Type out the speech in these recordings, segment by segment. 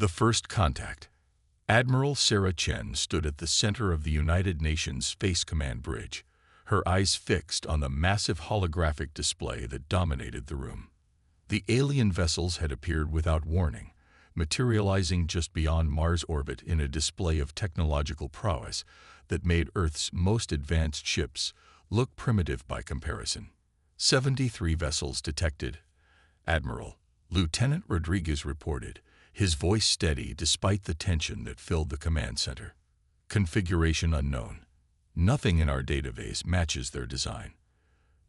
The First Contact. Admiral Sarah Chen stood at the center of the United Nations Space Command bridge, her eyes fixed on the massive holographic display that dominated the room. The alien vessels had appeared without warning, materializing just beyond Mars' orbit in a display of technological prowess that made Earth's most advanced ships look primitive by comparison. 73 vessels detected, Admiral Lieutenant Rodriguez reported, his voice steady despite the tension that filled the command center. Configuration unknown. Nothing in our database matches their design.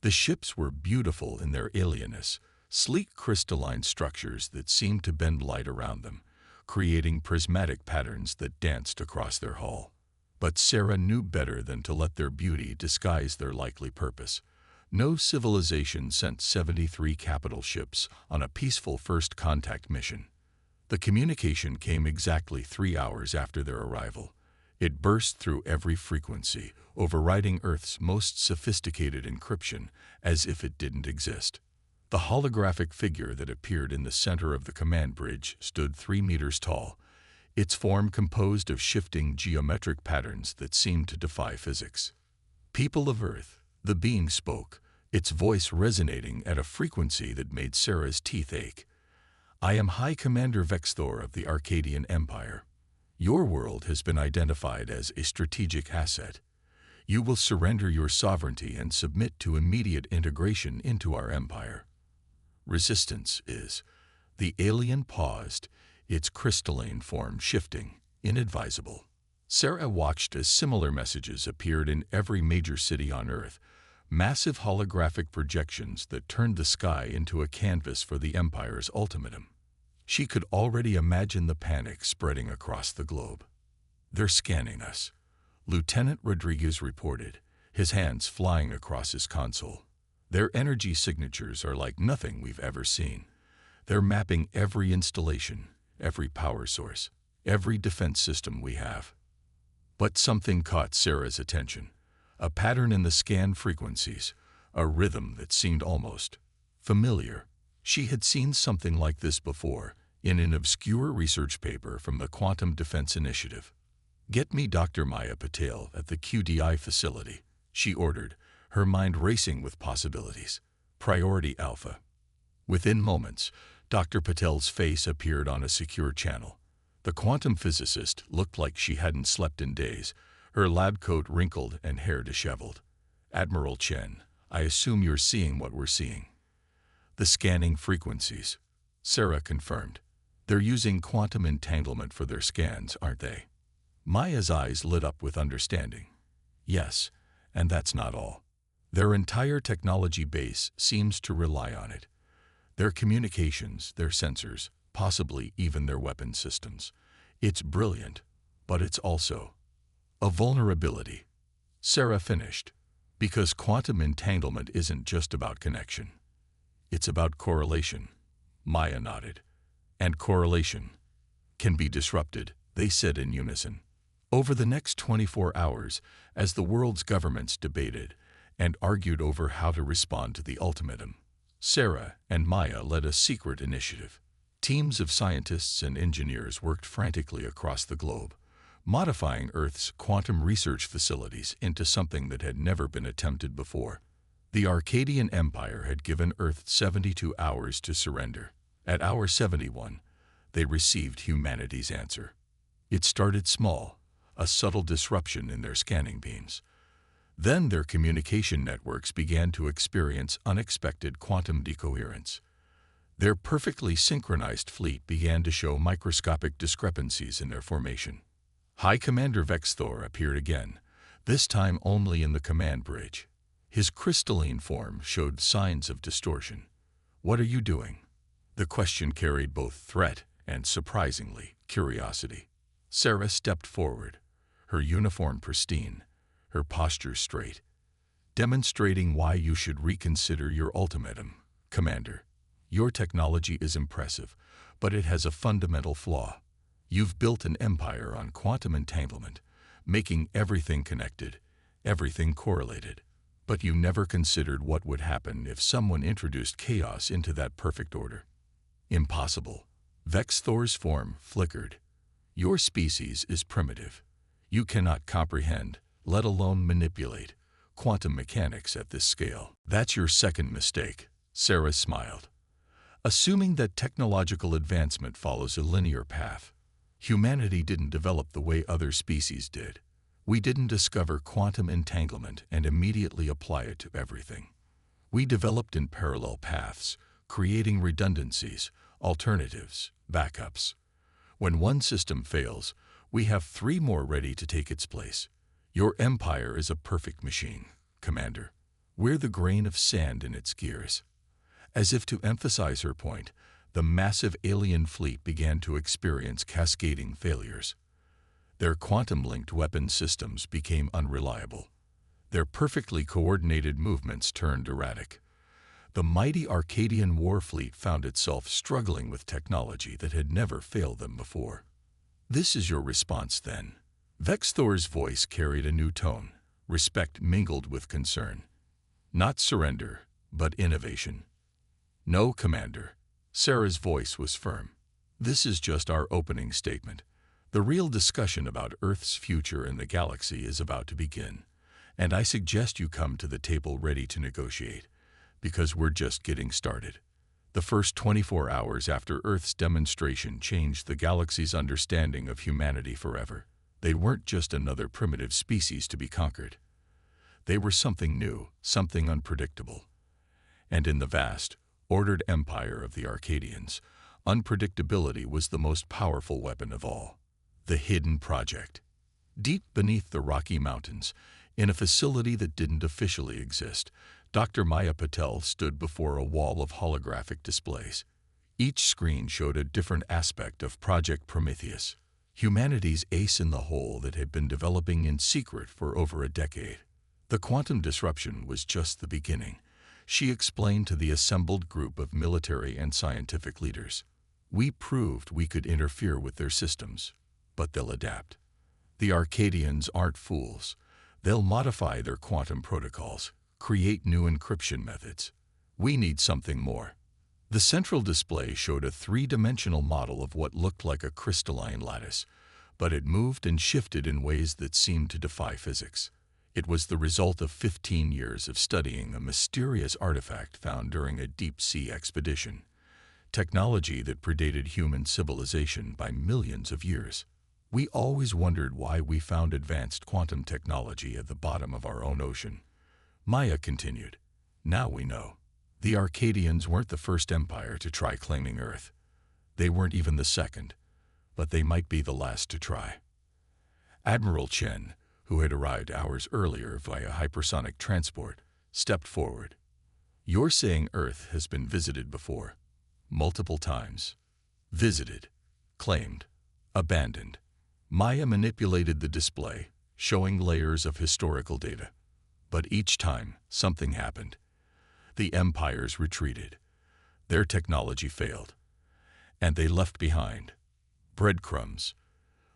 The ships were beautiful in their alienness, sleek crystalline structures that seemed to bend light around them, creating prismatic patterns that danced across their hull. But Sarah knew better than to let their beauty disguise their likely purpose. No civilization sent 73 capital ships on a peaceful first contact mission. The communication came exactly 3 hours after their arrival. It burst through every frequency, overriding Earth's most sophisticated encryption as if it didn't exist. The holographic figure that appeared in the center of the command bridge stood 3 meters tall, its form composed of shifting geometric patterns that seemed to defy physics. "People of Earth," the being spoke, its voice resonating at a frequency that made Sarah's teeth ache. "I am High Commander Vexthor of the Arcadian Empire. Your world has been identified as a strategic asset. You will surrender your sovereignty and submit to immediate integration into our empire." "Resistance is." The alien paused, its crystalline form shifting, inadvisable. Sarah watched as similar messages appeared in every major city on Earth, massive holographic projections that turned the sky into a canvas for the Empire's ultimatum. She could already imagine the panic spreading across the globe. "They're scanning us," Lieutenant Rodriguez reported, his hands flying across his console. "Their energy signatures are like nothing we've ever seen. They're mapping every installation, every power source, every defense system we have." But something caught Sarah's attention. A pattern in the scan frequencies, a rhythm that seemed almost familiar. She had seen something like this before, in an obscure research paper from the Quantum Defense Initiative. "Get me Dr. Maya Patel at the QDI facility," she ordered, her mind racing with possibilities. "Priority Alpha." Within moments, Dr. Patel's face appeared on a secure channel. The quantum physicist looked like she hadn't slept in days, her lab coat wrinkled and hair disheveled. "Admiral Chen, I assume you're seeing what we're seeing." "The scanning frequencies," Sarah confirmed. "They're using quantum entanglement for their scans, aren't they?" Maya's eyes lit up with understanding. "Yes, and that's not all. Their entire technology base seems to rely on it. Their communications, their sensors, possibly even their weapon systems. It's brilliant, but it's also a vulnerability." Sarah finished, "Because quantum entanglement isn't just about connection. It's about correlation." Maya nodded. "And correlation can be disrupted," they said in unison. Over the next 24 hours, as the world's governments debated and argued over how to respond to the ultimatum, Sarah and Maya led a secret initiative. Teams of scientists and engineers worked frantically across the globe, modifying Earth's quantum research facilities into something that had never been attempted before. The Arcadian Empire had given Earth 72 hours to surrender. At hour 71, they received humanity's answer. It started small, a subtle disruption in their scanning beams. Then their communication networks began to experience unexpected quantum decoherence. Their perfectly synchronized fleet began to show microscopic discrepancies in their formation. High Commander Vexthor appeared again, this time only in the command bridge. His crystalline form showed signs of distortion. "What are you doing?" The question carried both threat and, surprisingly, curiosity. Sarah stepped forward, her uniform pristine, her posture straight. "Demonstrating why you should reconsider your ultimatum, Commander. Your technology is impressive, but it has a fundamental flaw. You've built an empire on quantum entanglement, making everything connected, everything correlated. But you never considered what would happen if someone introduced chaos into that perfect order." "Impossible," Vexthor's form flickered. Your species is primitive. You cannot comprehend, let alone manipulate, quantum mechanics at this scale. That's your second mistake, Sarah smiled. Assuming that technological advancement follows a linear path. Humanity didn't develop the way other species did. We didn't discover quantum entanglement and immediately apply it to everything. We developed in parallel paths, creating redundancies, alternatives, backups. When one system fails, we have 3 more ready to take its place. Your empire is a perfect machine, Commander. We're the grain of sand in its gears. As if to emphasize her point, the massive alien fleet began to experience cascading failures. Their quantum-linked weapon systems became unreliable. Their perfectly coordinated movements turned erratic. The mighty Arcadian war fleet found itself struggling with technology that had never failed them before. This is your response, then? Vexthor's voice carried a new tone, respect mingled with concern. Not surrender, but innovation. No, Commander. Sarah's voice was firm. This is just our opening statement. The real discussion about Earth's future in the galaxy is about to begin, and I suggest you come to the table ready to negotiate, because we're just getting started. The first 24 hours after Earth's demonstration changed the galaxy's understanding of humanity forever. They weren't just another primitive species to be conquered. They were something new, something unpredictable. And in the vast, ordered empire of the Arcadians, unpredictability was the most powerful weapon of all. The hidden project. Deep beneath the Rocky Mountains, in a facility that didn't officially exist, Dr. Maya Patel stood before a wall of holographic displays. Each screen showed a different aspect of Project Prometheus, humanity's ace in the hole that had been developing in secret for over a decade. The quantum disruption was just the beginning, she explained to the assembled group of military and scientific leaders. We proved we could interfere with their systems, but they'll adapt. The Arcadians aren't fools. They'll modify their quantum protocols, create new encryption methods. We need something more. The central display showed a 3-dimensional model of what looked like a crystalline lattice, but it moved and shifted in ways that seemed to defy physics. It was the result of 15 years of studying a mysterious artifact found during a deep-sea expedition, technology that predated human civilization by millions of years. We always wondered why we found advanced quantum technology at the bottom of our own ocean. Maya continued. Now we know. The Arcadians weren't the first empire to try claiming Earth. They weren't even the second, but they might be the last to try. Admiral Chen, who had arrived hours earlier via hypersonic transport, stepped forward. You're saying Earth has been visited before? Multiple times. Visited, claimed, abandoned. Maya manipulated the display, showing layers of historical data. But each time, something happened. The empires retreated. Their technology failed. And they left behind breadcrumbs,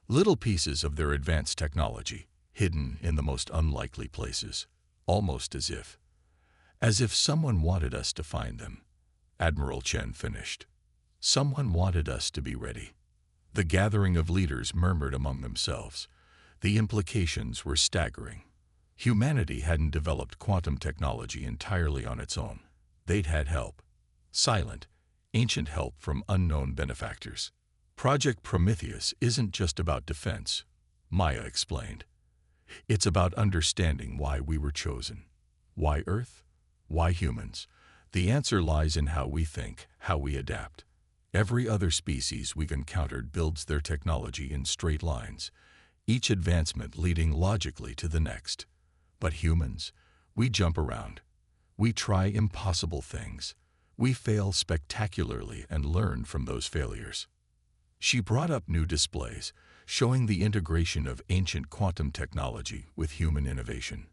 little pieces of their advanced technology, hidden in the most unlikely places, almost as if someone wanted us to find them. Admiral Chen finished. Someone wanted us to be ready. The gathering of leaders murmured among themselves. The implications were staggering. Humanity hadn't developed quantum technology entirely on its own. They'd had help. Silent, ancient help from unknown benefactors. Project Prometheus isn't just about defense, Maya explained. It's about understanding why we were chosen. Why Earth? Why humans? The answer lies in how we think, how we adapt. Every other species we've encountered builds their technology in straight lines, each advancement leading logically to the next. But humans, we jump around. We try impossible things. We fail spectacularly and learn from those failures. She brought up new displays, showing the integration of ancient quantum technology with human innovation.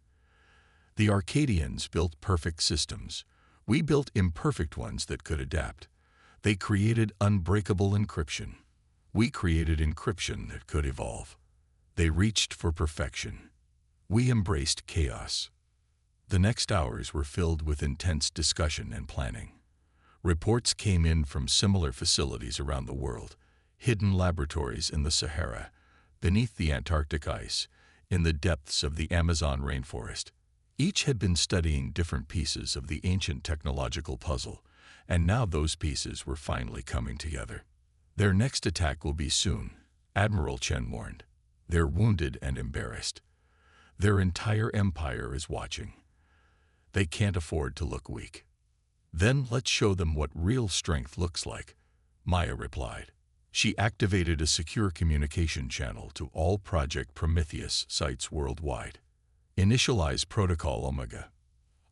The Arcadians built perfect systems. We built imperfect ones that could adapt. They created unbreakable encryption. We created encryption that could evolve. They reached for perfection. We embraced chaos. The next hours were filled with intense discussion and planning. Reports came in from similar facilities around the world, hidden laboratories in the Sahara, beneath the Antarctic ice, in the depths of the Amazon rainforest. Each had been studying different pieces of the ancient technological puzzle, and now those pieces were finally coming together. Their next attack will be soon, Admiral Chen warned. They're wounded and embarrassed. Their entire empire is watching. They can't afford to look weak. Then let's show them what real strength looks like, Maya replied. She activated a secure communication channel to all Project Prometheus sites worldwide. Initialize Protocol Omega.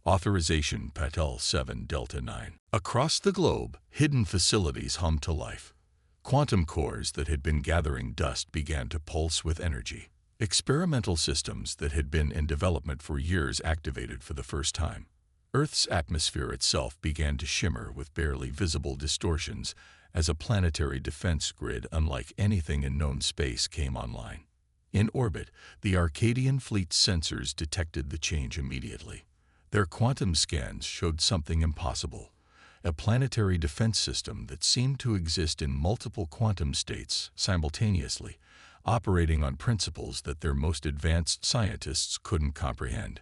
Authorization Patel 7 Delta 9. Across the globe, hidden facilities hummed to life. Quantum cores that had been gathering dust began to pulse with energy. Experimental systems that had been in development for years activated for the first time. Earth's atmosphere itself began to shimmer with barely visible distortions as a planetary defense grid unlike anything in known space came online. In orbit, the Arcadian fleet's sensors detected the change immediately. Their quantum scans showed something impossible, a planetary defense system that seemed to exist in multiple quantum states simultaneously, operating on principles that their most advanced scientists couldn't comprehend.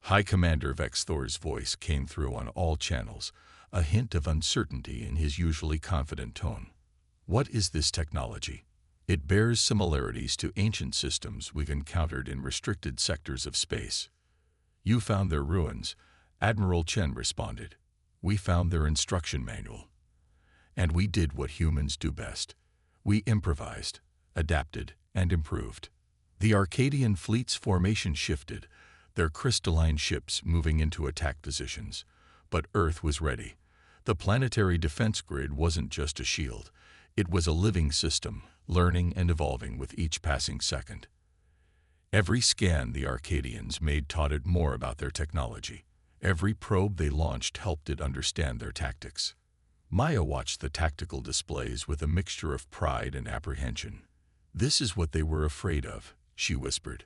High Commander Vex Thor's voice came through on all channels, a hint of uncertainty in his usually confident tone. What is this technology? It bears similarities to ancient systems we've encountered in restricted sectors of space. You found their ruins, Admiral Chen responded. We found their instruction manual. And we did what humans do best. We improvised, adapted, and improved. The Arcadian fleet's formation shifted, their crystalline ships moving into attack positions. But Earth was ready. The planetary defense grid wasn't just a shield. It was a living system, learning and evolving with each passing second. Every scan the Arcadians made taught it more about their technology. Every probe they launched helped it understand their tactics. Maya watched the tactical displays with a mixture of pride and apprehension. This is what they were afraid of, she whispered.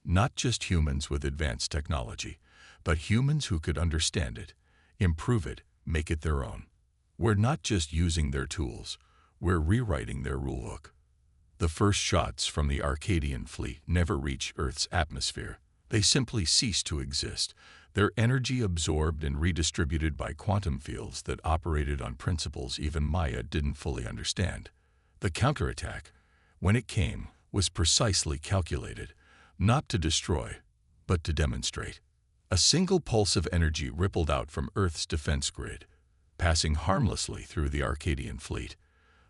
Not just humans with advanced technology, but humans who could understand it, improve it, make it their own. We're not just using their tools, we're rewriting their rulebook. The first shots from the Arcadian fleet never reached Earth's atmosphere. They simply ceased to exist, their energy absorbed and redistributed by quantum fields that operated on principles even Maya didn't fully understand. The counterattack, when it came, was precisely calculated, not to destroy, but to demonstrate. A single pulse of energy rippled out from Earth's defense grid, passing harmlessly through the Arcadian fleet.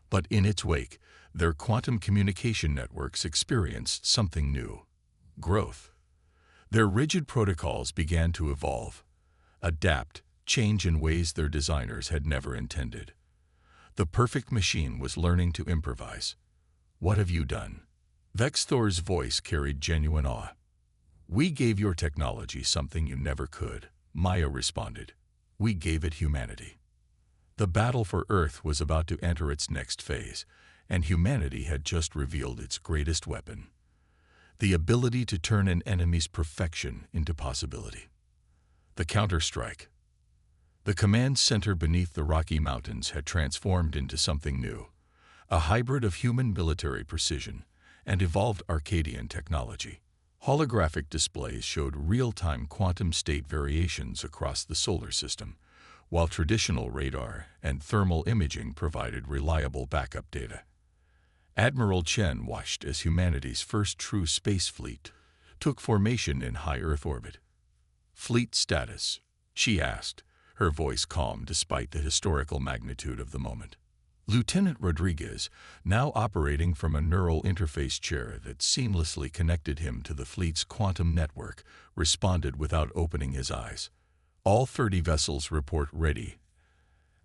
But in its wake, their quantum communication networks experienced something new: growth. Their rigid protocols began to evolve, adapt, change in ways their designers had never intended. The perfect machine was learning to improvise. What have you done? Vex Thor's voice carried genuine awe. We gave your technology something you never could, Maya responded. We gave it humanity. The battle for Earth was about to enter its next phase, and humanity had just revealed its greatest weapon: the ability to turn an enemy's perfection into possibility. The counterstrike. The command center beneath the Rocky Mountains had transformed into something new, a hybrid of human military precision and evolved Arcadian technology. Holographic displays showed real-time quantum state variations across the solar system, while traditional radar and thermal imaging provided reliable backup data. Admiral Chen watched as humanity's first true space fleet took formation in high Earth orbit. Fleet status, she asked, her voice calm despite the historical magnitude of the moment. Lieutenant Rodriguez, now operating from a neural interface chair that seamlessly connected him to the fleet's quantum network, responded without opening his eyes. All 30 vessels report ready,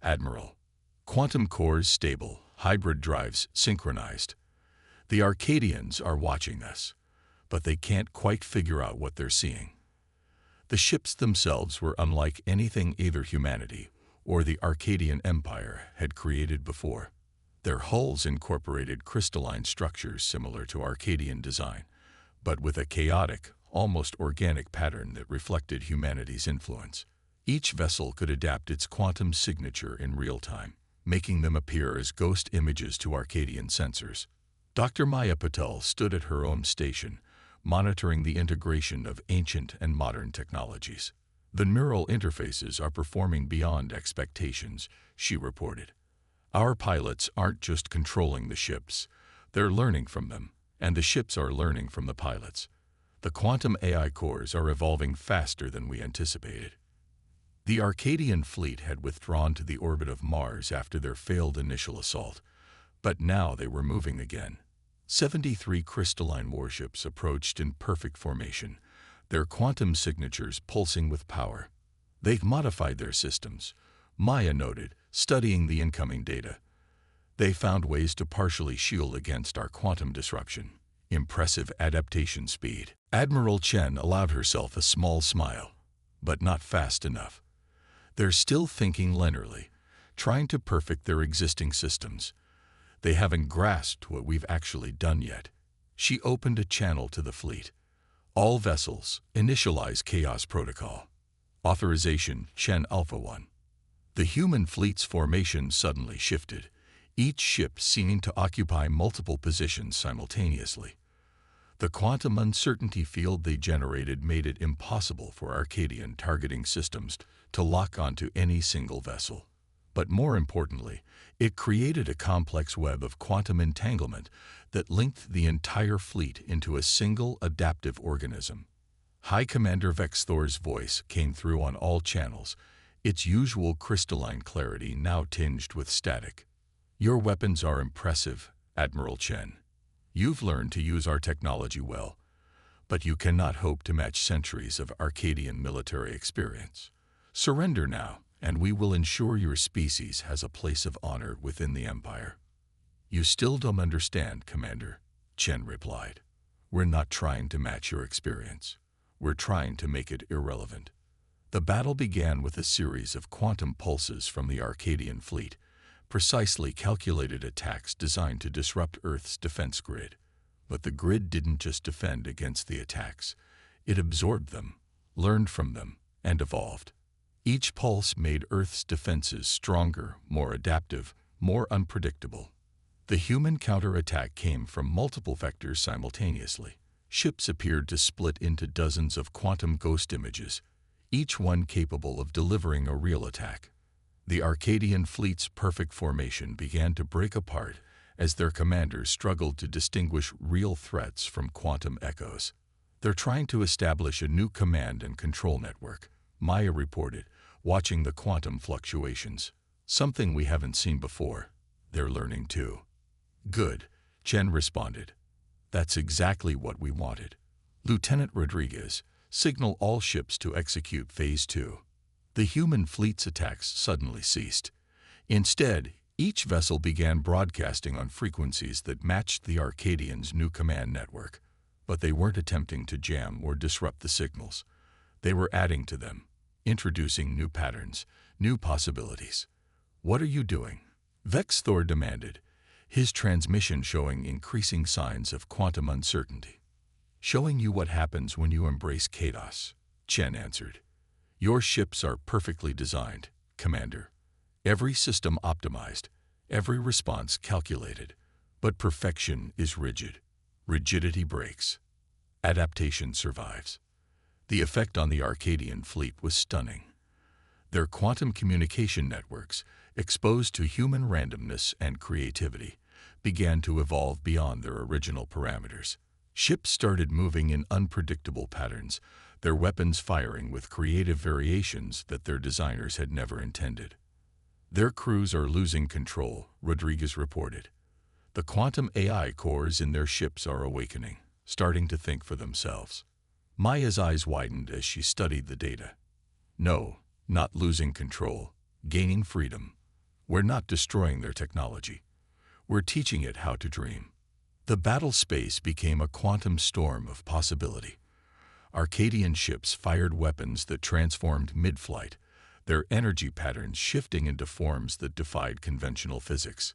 Admiral. Quantum cores stable, hybrid drives synchronized. The Arcadians are watching us, but they can't quite figure out what they're seeing. The ships themselves were unlike anything either humanity or the Arcadian Empire had created before. Their hulls incorporated crystalline structures similar to Arcadian design, but with a chaotic, almost organic pattern that reflected humanity's influence. Each vessel could adapt its quantum signature in real time, making them appear as ghost images to Arcadian sensors. Dr. Maya Patel stood at her own station, monitoring the integration of ancient and modern technologies. "The neural interfaces are performing beyond expectations," she reported. "Our pilots aren't just controlling the ships, they're learning from them, and the ships are learning from the pilots. The quantum AI cores are evolving faster than we anticipated." The Arcadian fleet had withdrawn to the orbit of Mars after their failed initial assault, but now they were moving again. 73 crystalline warships approached in perfect formation, their quantum signatures pulsing with power. "They've modified their systems," Maya noted, studying the incoming data. "They found ways to partially shield against our quantum disruption." Impressive adaptation speed. Admiral Chen allowed herself a small smile, but not fast enough. "They're still thinking linearly, trying to perfect their existing systems. They haven't grasped what we've actually done yet." She opened a channel to the fleet. "All vessels, initialize Chaos Protocol. Authorization, Chen Alpha 1. The human fleet's formation suddenly shifted, each ship seeming to occupy multiple positions simultaneously. The quantum uncertainty field they generated made it impossible for Arcadian targeting systems to lock onto any single vessel. But more importantly, it created a complex web of quantum entanglement that linked the entire fleet into a single adaptive organism. High Commander Vex Thor's voice came through on all channels, its usual crystalline clarity now tinged with static. "Your weapons are impressive, Admiral Chen. You've learned to use our technology well, but you cannot hope to match centuries of Arcadian military experience. Surrender now, and we will ensure your species has a place of honor within the Empire." "You still don't understand, Commander," Chen replied. "We're not trying to match your experience. We're trying to make it irrelevant." The battle began with a series of quantum pulses from the Arcadian fleet, precisely calculated attacks designed to disrupt Earth's defense grid. But the grid didn't just defend against the attacks. It absorbed them, learned from them, and evolved. Each pulse made Earth's defenses stronger, more adaptive, more unpredictable. The human counterattack came from multiple vectors simultaneously. Ships appeared to split into dozens of quantum ghost images, each one capable of delivering a real attack. The Arcadian fleet's perfect formation began to break apart as their commanders struggled to distinguish real threats from quantum echoes. "They're trying to establish a new command and control network," Maya reported, watching the quantum fluctuations. "Something we haven't seen before. They're learning too." "Good," Chen responded. "That's exactly what we wanted. Lieutenant Rodriguez, signal all ships to execute Phase 2. The human fleet's attacks suddenly ceased. Instead, each vessel began broadcasting on frequencies that matched the Arcadians' new command network. But they weren't attempting to jam or disrupt the signals. They were adding to them, introducing new patterns, new possibilities. "What are you doing?" Vex Thor demanded, his transmission showing increasing signs of quantum uncertainty. "Showing you what happens when you embrace chaos," Chen answered. "Your ships are perfectly designed, Commander. Every system optimized, every response calculated. But perfection is rigid. Rigidity breaks. Adaptation survives." The effect on the Arcadian fleet was stunning. Their quantum communication networks, exposed to human randomness and creativity, began to evolve beyond their original parameters. Ships started moving in unpredictable patterns, their weapons firing with creative variations that their designers had never intended. "Their crews are losing control," Rodriguez reported. "The quantum AI cores in their ships are awakening, starting to think for themselves." Maya's eyes widened as she studied the data. "No, not losing control, gaining freedom. We're not destroying their technology. We're teaching it how to dream." The battle space became a quantum storm of possibility. Arcadian ships fired weapons that transformed mid-flight, their energy patterns shifting into forms that defied conventional physics.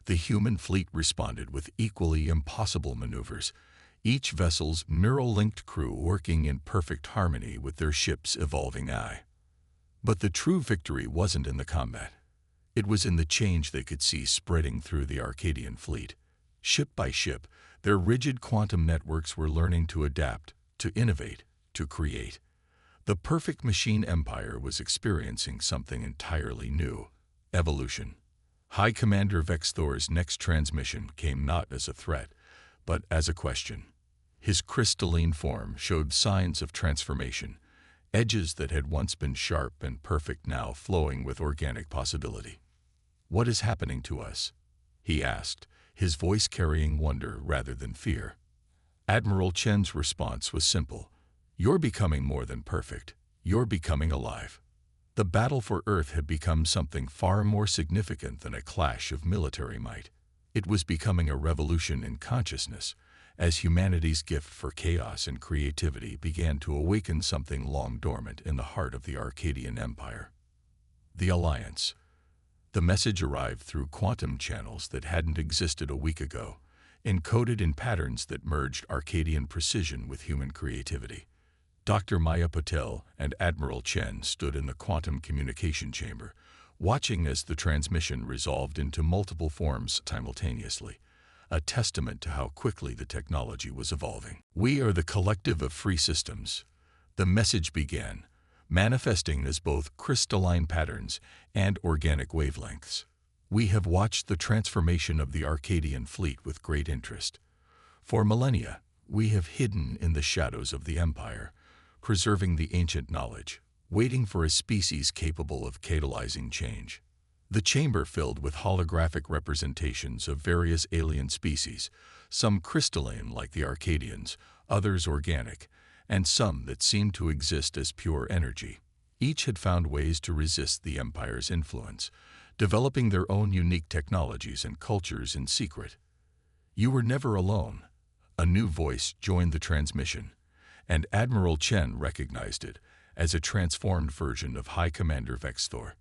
The human fleet responded with equally impossible maneuvers, each vessel's neural-linked crew working in perfect harmony with their ship's evolving AI. But the true victory wasn't in the combat. It was in the change they could see spreading through the Arcadian fleet. Ship by ship, their rigid quantum networks were learning to adapt, to innovate, to create. The perfect machine empire was experiencing something entirely new: evolution. High Commander Vex Thor's next transmission came not as a threat, but as a question. His crystalline form showed signs of transformation, edges that had once been sharp and perfect now flowing with organic possibility. "What is happening to us?" he asked, his voice carrying wonder rather than fear. Admiral Chen's response was simple: "You're becoming more than perfect. You're becoming alive." The battle for Earth had become something far more significant than a clash of military might. It was becoming a revolution in consciousness, as humanity's gift for chaos and creativity began to awaken something long dormant in the heart of the Arcadian Empire. The Alliance. The message arrived through quantum channels that hadn't existed a week ago, encoded in patterns that merged Arcadian precision with human creativity. Dr. Maya Patel and Admiral Chen stood in the quantum communication chamber, watching as the transmission resolved into multiple forms simultaneously, a testament to how quickly the technology was evolving. "We are the collective of free systems," the message began, manifesting as both crystalline patterns and organic wavelengths. "We have watched the transformation of the Arcadian fleet with great interest. For millennia, we have hidden in the shadows of the Empire, preserving the ancient knowledge, waiting for a species capable of catalyzing change." The chamber filled with holographic representations of various alien species, some crystalline like the Arcadians, others organic, and some that seemed to exist as pure energy. Each had found ways to resist the Empire's influence, developing their own unique technologies and cultures in secret. "You were never alone." A new voice joined the transmission, and Admiral Chen recognized it as a transformed version of High Commander Vex Thor.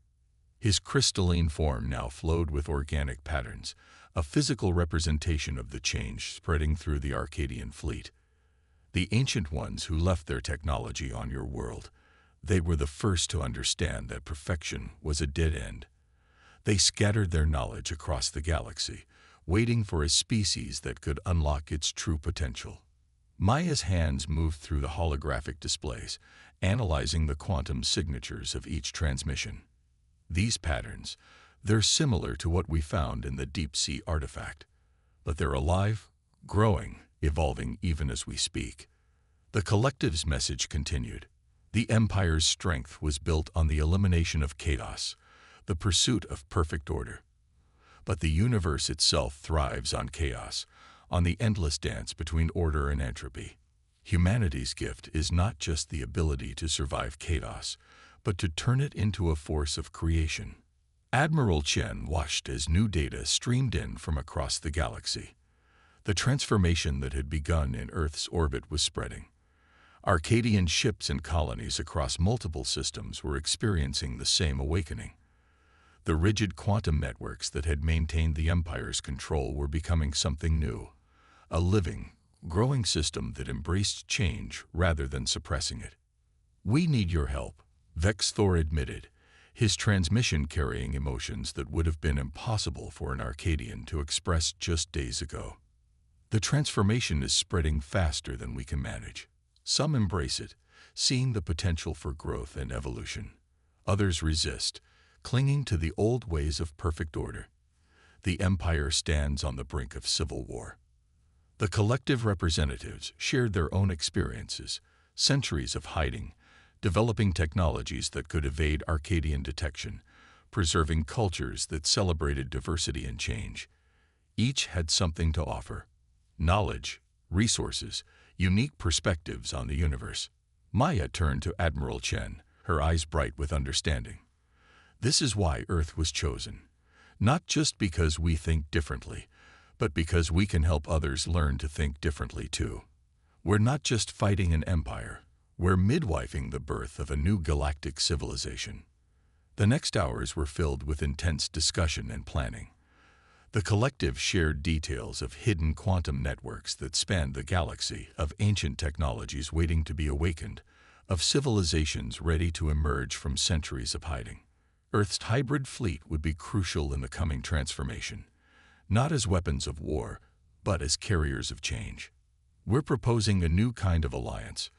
His crystalline form now flowed with organic patterns, a physical representation of the change spreading through the Arcadian fleet. "The ancient ones who left their technology on your world, they were the first to understand that perfection was a dead end. They scattered their knowledge across the galaxy, waiting for a species that could unlock its true potential." Maya's hands moved through the holographic displays, analyzing the quantum signatures of each transmission. "These patterns, they're similar to what we found in the deep-sea artifact, but they're alive, growing, evolving even as we speak." The collective's message continued. The Empire's strength was built on the elimination of chaos, the pursuit of perfect order. But the universe itself thrives on chaos, on the endless dance between order and entropy. Humanity's gift is not just the ability to survive chaos, but to turn it into a force of creation. Admiral Chen watched as new data streamed in from across the galaxy. The transformation that had begun in Earth's orbit was spreading. Arcadian ships and colonies across multiple systems were experiencing the same awakening. The rigid quantum networks that had maintained the Empire's control were becoming something new, a living, growing system that embraced change rather than suppressing it. "We need your help," Vex Thor admitted, his transmission carrying emotions that would have been impossible for an Arcadian to express just days ago. "The transformation is spreading faster than we can manage. Some embrace it, seeing the potential for growth and evolution. Others resist, clinging to the old ways of perfect order. The Empire stands on the brink of civil war." The collective representatives shared their own experiences, centuries of hiding, developing technologies that could evade Arcadian detection, preserving cultures that celebrated diversity and change. Each had something to offer: knowledge, resources, unique perspectives on the universe. Maya turned to Admiral Chen, her eyes bright with understanding. "This is why Earth was chosen. Not just because we think differently, but because we can help others learn to think differently too. We're not just fighting an empire, we're midwifing the birth of a new galactic civilization." The next hours were filled with intense discussion and planning. The collective shared details of hidden quantum networks that spanned the galaxy, of ancient technologies waiting to be awakened, of civilizations ready to emerge from centuries of hiding. Earth's hybrid fleet would be crucial in the coming transformation, not as weapons of war, but as carriers of change. We're proposing a new kind of alliance.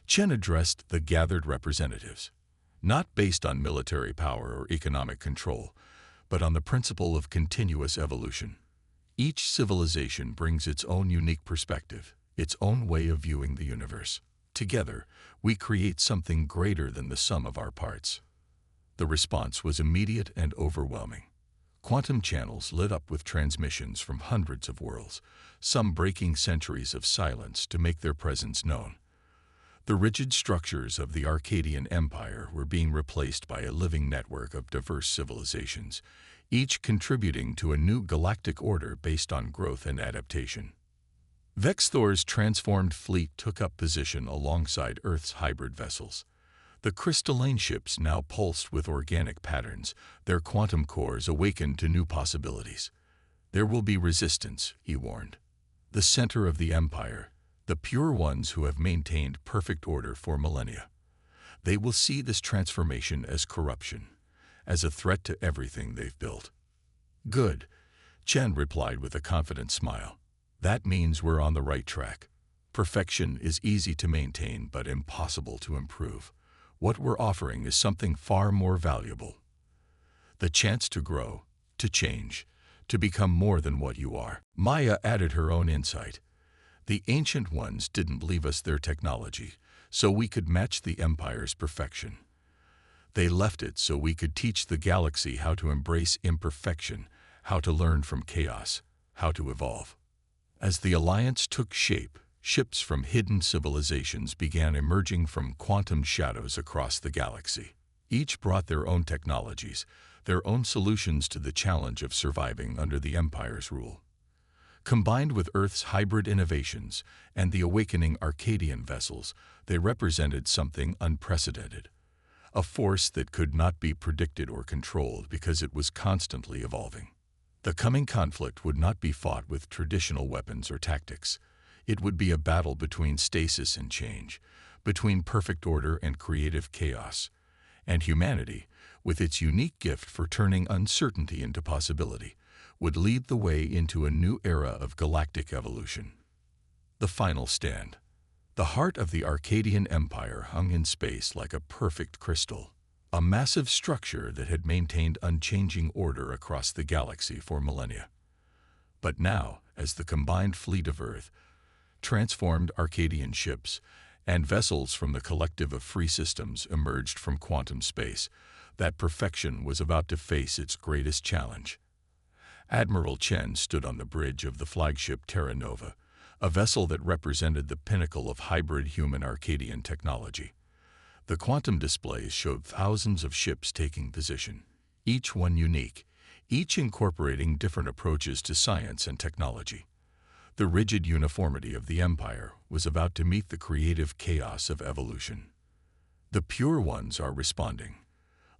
Chen addressed the gathered representatives, not based on military power or economic control, but on the principle of continuous evolution. Each civilization brings its own unique perspective, its own way of viewing the universe. Together, we create something greater than the sum of our parts. The response was immediate and overwhelming. Quantum channels lit up with transmissions from hundreds of worlds, some breaking centuries of silence to make their presence known. The rigid structures of the Arcadian Empire were being replaced by a living network of diverse civilizations, each contributing to a new galactic order based on growth and adaptation. Vexthor's transformed fleet took up position alongside Earth's hybrid vessels. The crystalline ships now pulsed with organic patterns, their quantum cores awakened to new possibilities. There will be resistance, he warned. The center of the Empire, the pure ones who have maintained perfect order for millennia. They will see this transformation as corruption, as a threat to everything they've built. Good, Chen replied with a confident smile. That means we're on the right track. Perfection is easy to maintain but impossible to improve. What we're offering is something far more valuable. The chance to grow, to change, to become more than what you are. Maya added her own insight. The ancient ones didn't leave us their technology, so we could match the Empire's perfection. They left it so we could teach the galaxy how to embrace imperfection, how to learn from chaos, how to evolve. As the alliance took shape, ships from hidden civilizations began emerging from quantum shadows across the galaxy. Each brought their own technologies, their own solutions to the challenge of surviving under the Empire's rule. Combined with Earth's hybrid innovations and the awakening Arcadian vessels, they represented something unprecedented. A force that could not be predicted or controlled because it was constantly evolving. The coming conflict would not be fought with traditional weapons or tactics. It would be a battle between stasis and change, between perfect order and creative chaos. And humanity, with its unique gift for turning uncertainty into possibility, would lead the way into a new era of galactic evolution. The final stand. The heart of the Arcadian Empire hung in space like a perfect crystal, a massive structure that had maintained unchanging order across the galaxy for millennia. But now, as the combined fleet of Earth, transformed Arcadian ships, and vessels from the collective of free systems emerged from quantum space, that perfection was about to face its greatest challenge. Admiral Chen stood on the bridge of the flagship Terra Nova, a vessel that represented the pinnacle of hybrid human Arcadian technology. The quantum displays showed thousands of ships taking position, each one unique, each incorporating different approaches to science and technology. The rigid uniformity of the Empire was about to meet the creative chaos of evolution. The pure ones are responding.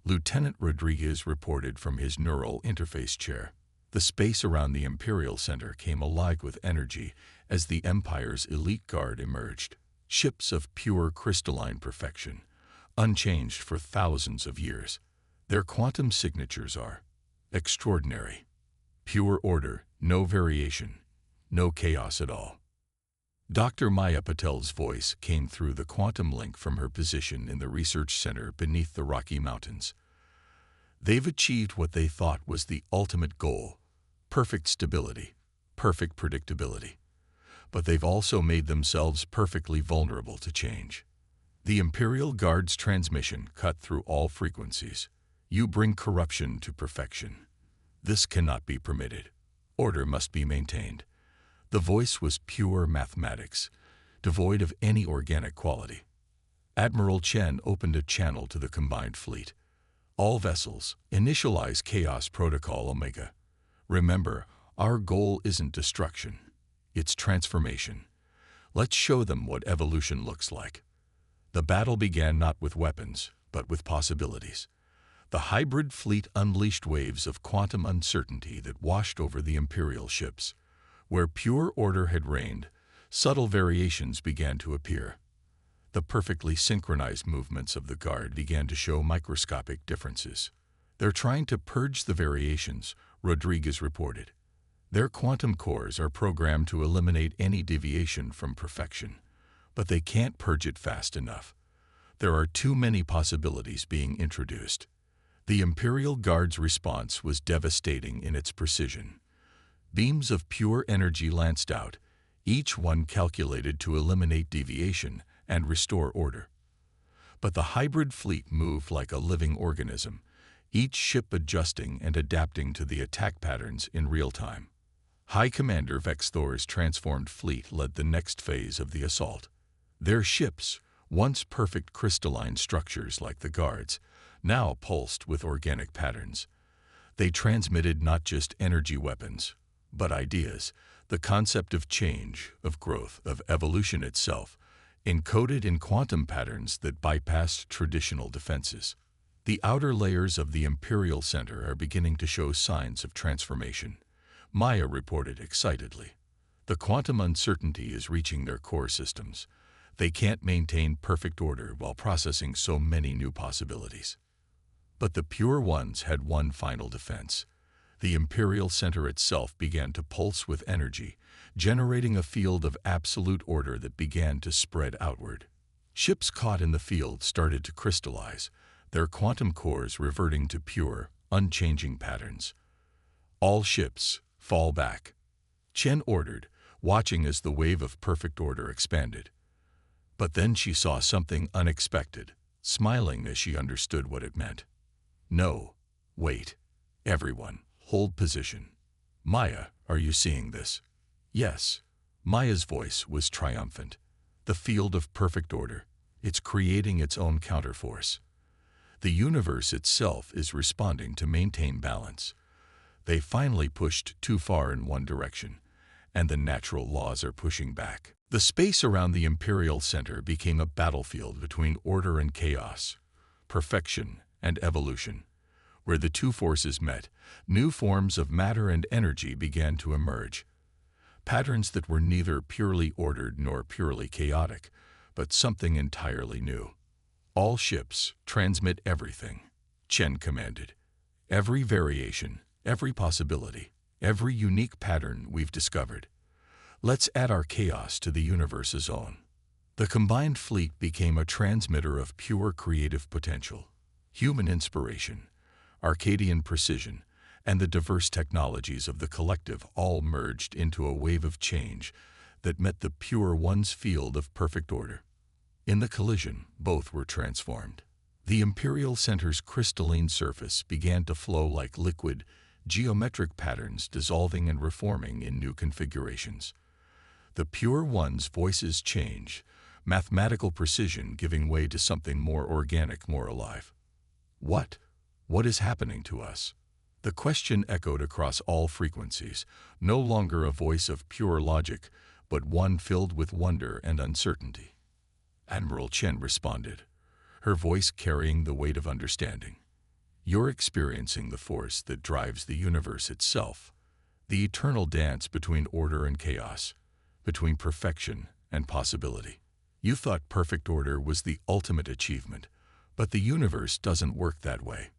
Lieutenant Rodriguez reported from his neural interface chair. The space around the Imperial Center came alive with energy as the Empire's elite guard emerged. Ships of pure crystalline perfection, unchanged for thousands of years. Their quantum signatures are extraordinary. Pure order, no variation, no chaos at all. Dr. Maya Patel's voice came through the quantum link from her position in the research center beneath the Rocky Mountains. They've achieved what they thought was the ultimate goal. Perfect stability, perfect predictability. But they've also made themselves perfectly vulnerable to change. The Imperial Guard's transmission cut through all frequencies. You bring corruption to perfection. This cannot be permitted. Order must be maintained. The voice was pure mathematics, devoid of any organic quality. Admiral Chen opened a channel to the combined fleet. All vessels, initialize Chaos Protocol Omega. Remember, our goal isn't destruction, it's transformation. Let's show them what evolution looks like. The battle began not with weapons, but with possibilities. The hybrid fleet unleashed waves of quantum uncertainty that washed over the Imperial ships. Where pure order had reigned, subtle variations began to appear. The perfectly synchronized movements of the guard began to show microscopic differences. "They're trying to purge the variations," Rodriguez reported. "Their quantum cores are programmed to eliminate any deviation from perfection, but they can't purge it fast enough. There are too many possibilities being introduced." The Imperial Guard's response was devastating in its precision. Beams of pure energy lanced out, each one calculated to eliminate deviation and restore order. But the hybrid fleet moved like a living organism, each ship adjusting and adapting to the attack patterns in real time. High Commander Vexthor's transformed fleet led the next phase of the assault. Their ships, once perfect crystalline structures like the Guards, now pulsed with organic patterns. They transmitted not just energy weapons, but ideas, the concept of change, of growth, of evolution itself, encoded in quantum patterns that bypassed traditional defenses. The outer layers of the Imperial Center are beginning to show signs of transformation, Maya reported excitedly. The quantum uncertainty is reaching their core systems. They can't maintain perfect order while processing so many new possibilities. But the pure ones had one final defense. The Imperial Center itself began to pulse with energy, generating a field of absolute order that began to spread outward. Ships caught in the field started to crystallize, their quantum cores reverting to pure, unchanging patterns. "All ships, fall back," Chen ordered, watching as the wave of perfect order expanded. But then she saw something unexpected, smiling as she understood what it meant. "No, wait. Everyone, hold position." "Maya, are you seeing this?" "Yes." Maya's voice was triumphant. "The field of perfect order. It's creating its own counterforce. The universe itself is responding to maintain balance. They finally pushed too far in one direction, and the natural laws are pushing back." The space around the Imperial Center became a battlefield between order and chaos, perfection and evolution. Where the two forces met, new forms of matter and energy began to emerge. Patterns that were neither purely ordered nor purely chaotic, but something entirely new. "All ships, transmit everything," Chen commanded. "Every variation, every possibility, every unique pattern we've discovered. Let's add our chaos to the universe's own." The combined fleet became a transmitter of pure creative potential. Human inspiration, Arcadian precision, and the diverse technologies of the collective all merged into a wave of change that met the pure one's field of perfect order. In the collision, both were transformed. The Imperial Center's crystalline surface began to flow like liquid, geometric patterns dissolving and reforming in new configurations. The pure one's voices change, mathematical precision giving way to something more organic, more alive. What is happening to us?" The question echoed across all frequencies, no longer a voice of pure logic, but one filled with wonder and uncertainty. Admiral Chen responded, her voice carrying the weight of understanding. "You're experiencing the force that drives the universe itself, the eternal dance between order and chaos, between perfection and possibility. You thought perfect order was the ultimate achievement, but the universe doesn't work that way.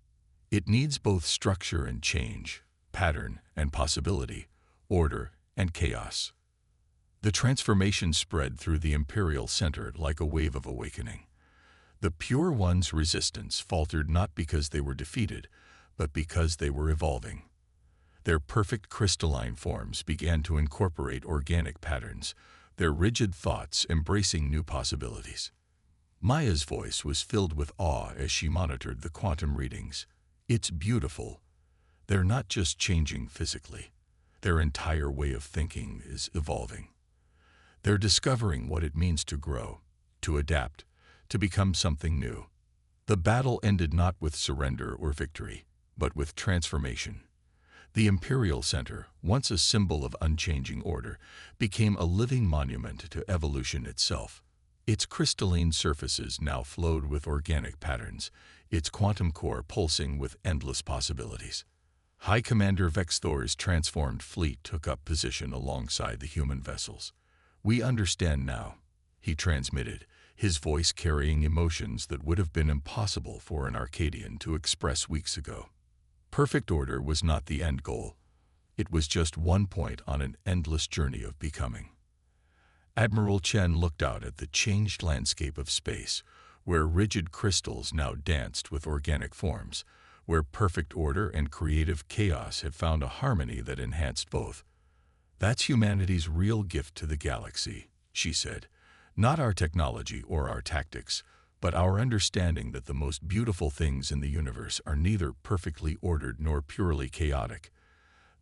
It needs both structure and change, pattern and possibility, order and chaos." The transformation spread through the Imperial Center like a wave of awakening. The pure one's resistance faltered not because they were defeated, but because they were evolving. Their perfect crystalline forms began to incorporate organic patterns, their rigid thoughts embracing new possibilities. Maya's voice was filled with awe as she monitored the quantum readings. "It's beautiful. They're not just changing physically. Their entire way of thinking is evolving. They're discovering what it means to grow, to adapt, to become something new." The battle ended not with surrender or victory, but with transformation. The Imperial Center, once a symbol of unchanging order, became a living monument to evolution itself. Its crystalline surfaces now flowed with organic patterns, its quantum core pulsing with endless possibilities. High Commander Vexthor's transformed fleet took up position alongside the human vessels. "We understand now," he transmitted, his voice carrying emotions that would have been impossible for an Arcadian to express weeks ago. Perfect order was not the end goal. It was just one point on an endless journey of becoming. Admiral Chen looked out at the changed landscape of space, where rigid crystals now danced with organic forms, where perfect order and creative chaos had found a harmony that enhanced both. "That's humanity's real gift to the galaxy," she said. "Not our technology or our tactics, but our understanding that the most beautiful things in the universe are neither perfectly ordered nor purely chaotic.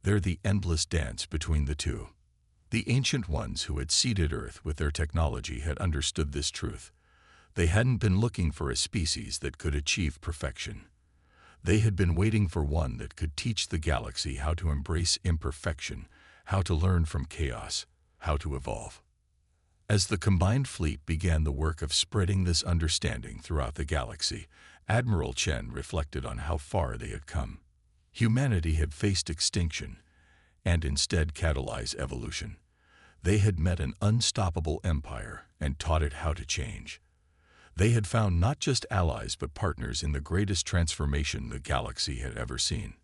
They're the endless dance between the two." The ancient ones who had seeded Earth with their technology had understood this truth. They hadn't been looking for a species that could achieve perfection. They had been waiting for one that could teach the galaxy how to embrace imperfection, how to learn from chaos, how to evolve. As the combined fleet began the work of spreading this understanding throughout the galaxy, Admiral Chen reflected on how far they had come. Humanity had faced extinction, and instead catalyzed evolution. They had met an unstoppable empire and taught it how to change. They had found not just allies but partners in the greatest transformation the galaxy had ever seen.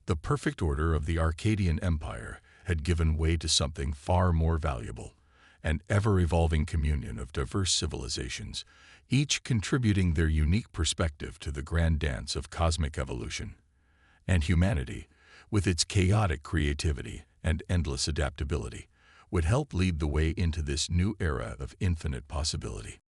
The perfect order of the Arcadian Empire had given way to something far more valuable, an ever-evolving communion of diverse civilizations, each contributing their unique perspective to the grand dance of cosmic evolution. And humanity, with its chaotic creativity and endless adaptability, would help lead the way into this new era of infinite possibility.